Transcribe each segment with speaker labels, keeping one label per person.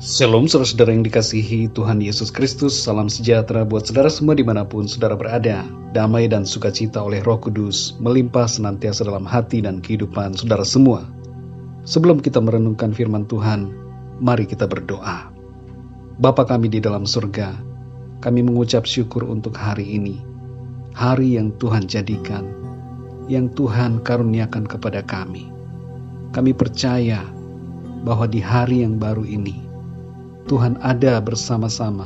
Speaker 1: Shalom saudara-saudara yang dikasihi Tuhan Yesus Kristus. Salam sejahtera buat saudara semua dimanapun saudara berada. Damai dan sukacita oleh Roh Kudus melimpah senantiasa dalam hati dan kehidupan saudara semua. Sebelum kita merenungkan firman Tuhan, mari kita berdoa. Bapa kami di dalam surga, kami mengucap syukur untuk hari ini. Hari yang Tuhan jadikan, yang Tuhan karuniakan kepada kami. Kami percaya bahwa di hari yang baru ini, Tuhan ada bersama-sama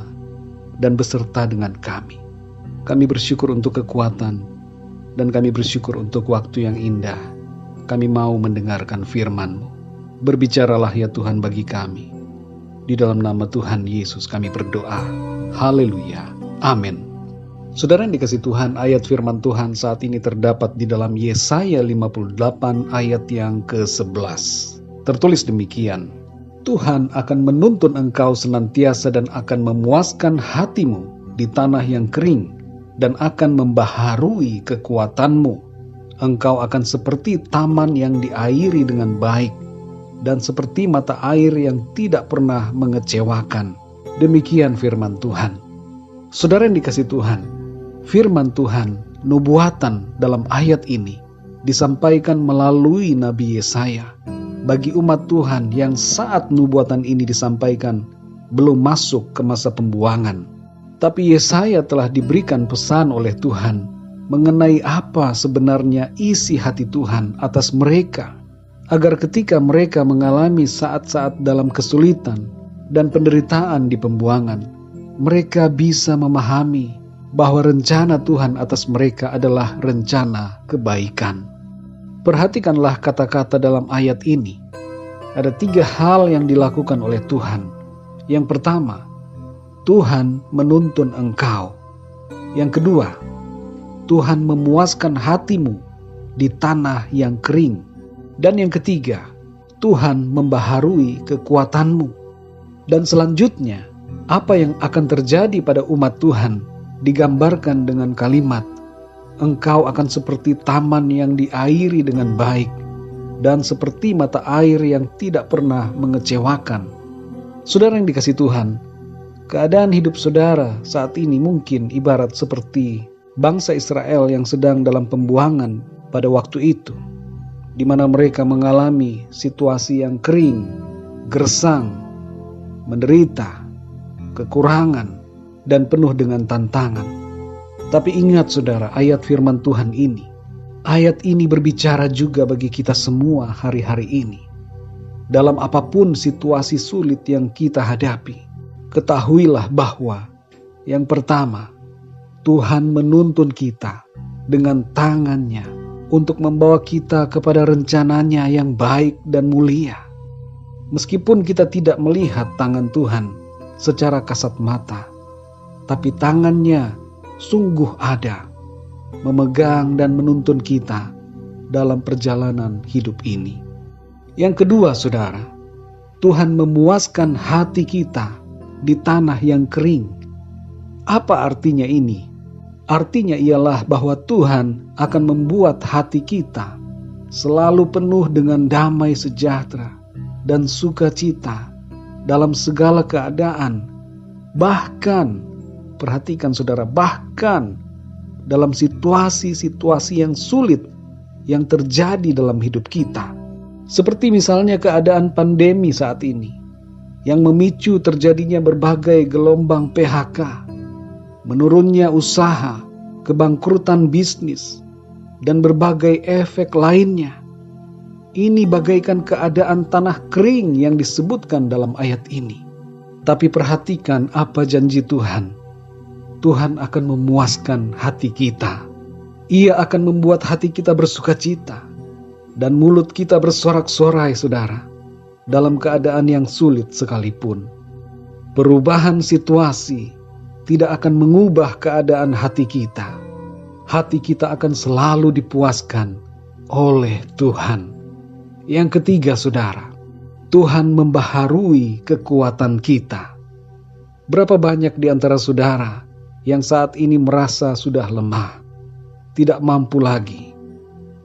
Speaker 1: dan beserta dengan kami. Kami bersyukur untuk kekuatan dan kami bersyukur untuk waktu yang indah. Kami mau mendengarkan firman-Mu. Berbicaralah ya Tuhan bagi kami. Di dalam nama Tuhan Yesus kami berdoa. Haleluya. Amin. Saudara yang dikasihi Tuhan, ayat firman Tuhan saat ini terdapat di dalam Yesaya 58 ayat yang ke-11. Tertulis demikian. Tuhan akan menuntun engkau senantiasa dan akan memuaskan hatimu di tanah yang kering dan akan membaharui kekuatanmu. Engkau akan seperti taman yang diairi dengan baik dan seperti mata air yang tidak pernah mengecewakan. Demikian firman Tuhan. Saudara yang dikasihi Tuhan, firman Tuhan, nubuatan dalam ayat ini disampaikan melalui Nabi Yesaya bagi umat Tuhan yang saat nubuatan ini disampaikan belum masuk ke masa pembuangan. Tapi Yesaya telah diberikan pesan oleh Tuhan mengenai apa sebenarnya isi hati Tuhan atas mereka, agar ketika mereka mengalami saat-saat dalam kesulitan dan penderitaan di pembuangan, mereka bisa memahami bahwa rencana Tuhan atas mereka adalah rencana kebaikan. Perhatikanlah kata-kata dalam ayat ini. Ada 3 hal yang dilakukan oleh Tuhan. Yang pertama, Tuhan menuntun engkau. Yang kedua, Tuhan memuaskan hatimu di tanah yang kering. Dan yang ketiga, Tuhan membaharui kekuatanmu. Dan selanjutnya, apa yang akan terjadi pada umat Tuhan digambarkan dengan kalimat, engkau akan seperti taman yang diairi dengan baik dan seperti mata air yang tidak pernah mengecewakan. Saudara yang dikasihi Tuhan, keadaan hidup saudara saat ini mungkin ibarat seperti bangsa Israel yang sedang dalam pembuangan pada waktu itu, di mana mereka mengalami situasi yang kering, gersang, menderita, kekurangan, dan penuh dengan tantangan. Tapi ingat saudara, ayat firman Tuhan ini, ayat ini berbicara juga bagi kita semua hari-hari ini. Dalam apapun situasi sulit yang kita hadapi, ketahuilah bahwa yang pertama, Tuhan menuntun kita dengan tangannya untuk membawa kita kepada rencananya yang baik dan mulia. Meskipun kita tidak melihat tangan Tuhan secara kasat mata, tapi tangannya sungguh ada, memegang dan menuntun kita dalam perjalanan hidup ini. Yang kedua saudara, Tuhan memuaskan hati kita di tanah yang kering. Apa artinya ini? Artinya ialah bahwa Tuhan akan membuat hati kita selalu penuh dengan damai sejahtera dan sukacita dalam segala keadaan. Bahkan perhatikan saudara, bahkan dalam situasi-situasi yang sulit yang terjadi dalam hidup kita. Seperti misalnya keadaan pandemi saat ini, yang memicu terjadinya berbagai gelombang PHK, menurunnya usaha, kebangkrutan bisnis, dan berbagai efek lainnya. Ini bagaikan keadaan tanah kering yang disebutkan dalam ayat ini. Tapi perhatikan apa janji Tuhan. Tuhan akan memuaskan hati kita. Ia akan membuat hati kita bersukacita dan mulut kita bersorak-sorai saudara, dalam keadaan yang sulit sekalipun. Perubahan situasi tidak akan mengubah keadaan hati kita. Hati kita akan selalu dipuaskan oleh Tuhan. Yang ketiga saudara, Tuhan membaharui kekuatan kita. Berapa banyak di antara saudara yang saat ini merasa sudah lemah, tidak mampu lagi.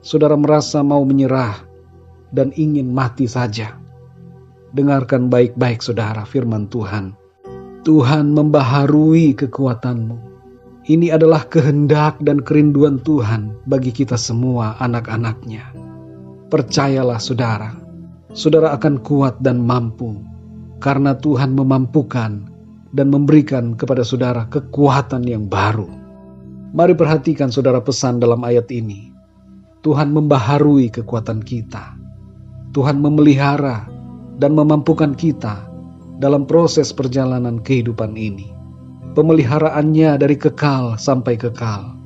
Speaker 1: Saudara merasa mau menyerah dan ingin mati saja. Dengarkan baik-baik saudara firman Tuhan. Tuhan membaharui kekuatanmu. Ini adalah kehendak dan kerinduan Tuhan bagi kita semua anak-anaknya. Percayalah saudara, saudara akan kuat dan mampu, karena Tuhan memampukan dan memberikan kepada saudara kekuatan yang baru. Mari perhatikan saudara pesan dalam ayat ini. Tuhan membaharui kekuatan kita. Tuhan memelihara dan memampukan kita dalam proses perjalanan kehidupan ini. Pemeliharaannya dari kekal sampai kekal.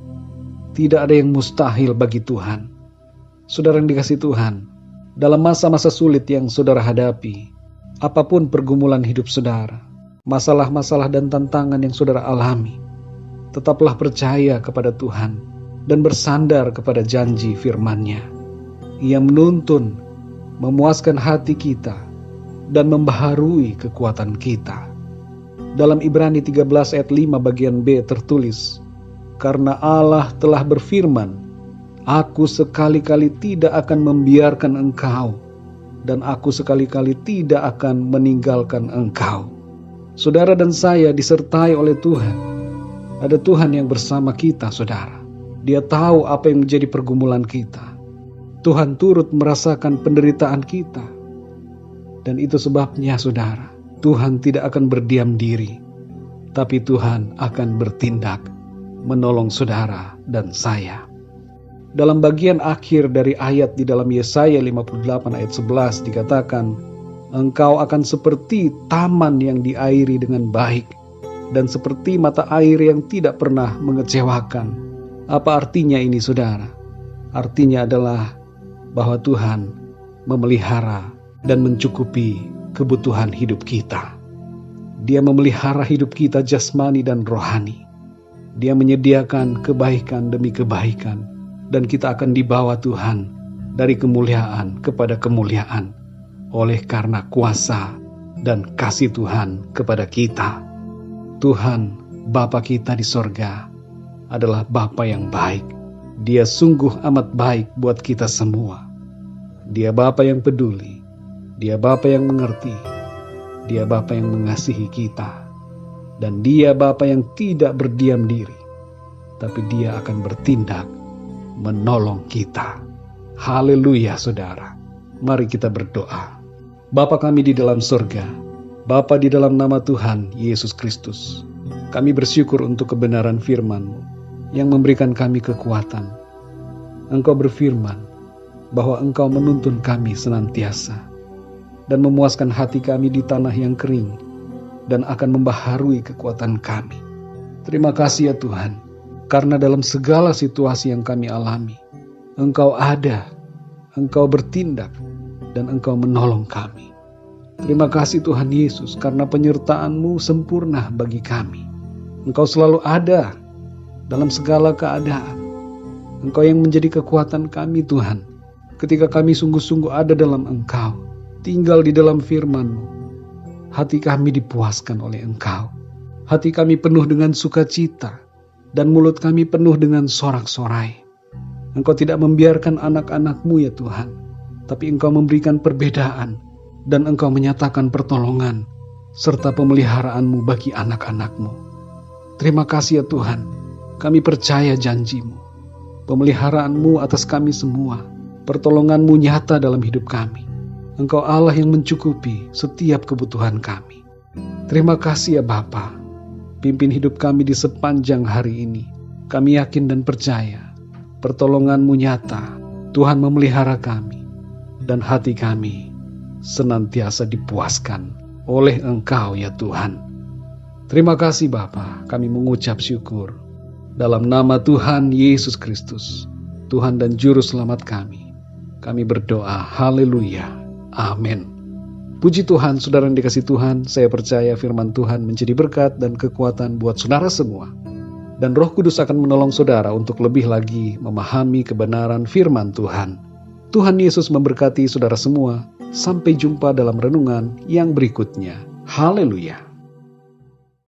Speaker 1: Tidak ada yang mustahil bagi Tuhan. Saudara yang dikasihi Tuhan, dalam masa-masa sulit yang saudara hadapi, apapun pergumulan hidup saudara, masalah-masalah dan tantangan yang saudara alami, tetaplah percaya kepada Tuhan dan bersandar kepada janji firman-Nya. Ia menuntun, memuaskan hati kita, dan membaharui kekuatan kita. Dalam Ibrani 13 ayat 5 bagian B tertulis, "Karena Allah telah berfirman, Aku sekali-kali tidak akan membiarkan engkau, dan aku sekali-kali tidak akan meninggalkan engkau." Saudara dan saya disertai oleh Tuhan. Ada Tuhan yang bersama kita, saudara. Dia tahu apa yang menjadi pergumulan kita. Tuhan turut merasakan penderitaan kita. Dan itu sebabnya, saudara, Tuhan tidak akan berdiam diri, tapi Tuhan akan bertindak menolong saudara dan saya. Dalam bagian akhir dari ayat di dalam Yesaya 58 ayat 11 dikatakan, "Engkau akan seperti taman yang diairi dengan baik, dan seperti mata air yang tidak pernah mengecewakan." Apa artinya ini, saudara? Artinya adalah bahwa Tuhan memelihara dan mencukupi kebutuhan hidup kita. Dia memelihara hidup kita jasmani dan rohani. Dia menyediakan kebaikan demi kebaikan, dan kita akan dibawa Tuhan dari kemuliaan kepada kemuliaan oleh karena kuasa dan kasih Tuhan kepada kita. Tuhan, Bapa kita di sorga, adalah Bapa yang baik. Dia sungguh amat baik buat kita semua. Dia Bapa yang peduli. Dia Bapa yang mengerti. Dia Bapa yang mengasihi kita. Dan Dia Bapa yang tidak berdiam diri, tapi Dia akan bertindak menolong kita. Haleluya, saudara. Mari kita berdoa. Bapa kami di dalam surga, Bapa di dalam nama Tuhan Yesus Kristus, kami bersyukur untuk kebenaran firman-Mu yang memberikan kami kekuatan. Engkau berfirman bahwa Engkau menuntun kami senantiasa dan memuaskan hati kami di tanah yang kering, dan akan membaharui kekuatan kami. Terima kasih ya Tuhan, karena dalam segala situasi yang kami alami, Engkau ada, Engkau bertindak, dan Engkau menolong kami. Terima kasih Tuhan Yesus, karena penyertaan-Mu sempurna bagi kami. Engkau selalu ada dalam segala keadaan. Engkau yang menjadi kekuatan kami Tuhan, ketika kami sungguh-sungguh ada dalam Engkau, tinggal di dalam firman-Mu. Hati kami dipuaskan oleh Engkau. Hati kami penuh dengan sukacita, dan mulut kami penuh dengan sorak-sorai. Engkau tidak membiarkan anak-anak-Mu ya Tuhan, tapi Engkau memberikan perbedaan, dan Engkau menyatakan pertolongan, serta pemeliharaan-Mu bagi anak-anak-Mu. Terima kasih ya Tuhan, kami percaya janji-Mu, pemeliharaan-Mu atas kami semua, pertolongan-Mu nyata dalam hidup kami. Engkau Allah yang mencukupi setiap kebutuhan kami. Terima kasih ya Bapa. Pimpin hidup kami di sepanjang hari ini. Kami yakin dan percaya pertolongan-Mu nyata. Tuhan memelihara kami, dan hati kami senantiasa dipuaskan oleh Engkau ya Tuhan. Terima kasih Bapa. Kami mengucap syukur dalam nama Tuhan Yesus Kristus, Tuhan dan Juru Selamat kami. Kami berdoa, haleluya. Amin. Puji Tuhan, saudara yang dikasihi Tuhan, saya percaya firman Tuhan menjadi berkat dan kekuatan buat saudara semua. Dan Roh Kudus akan menolong saudara untuk lebih lagi memahami kebenaran firman Tuhan. Tuhan Yesus memberkati saudara semua. Sampai jumpa dalam renungan yang berikutnya. Haleluya.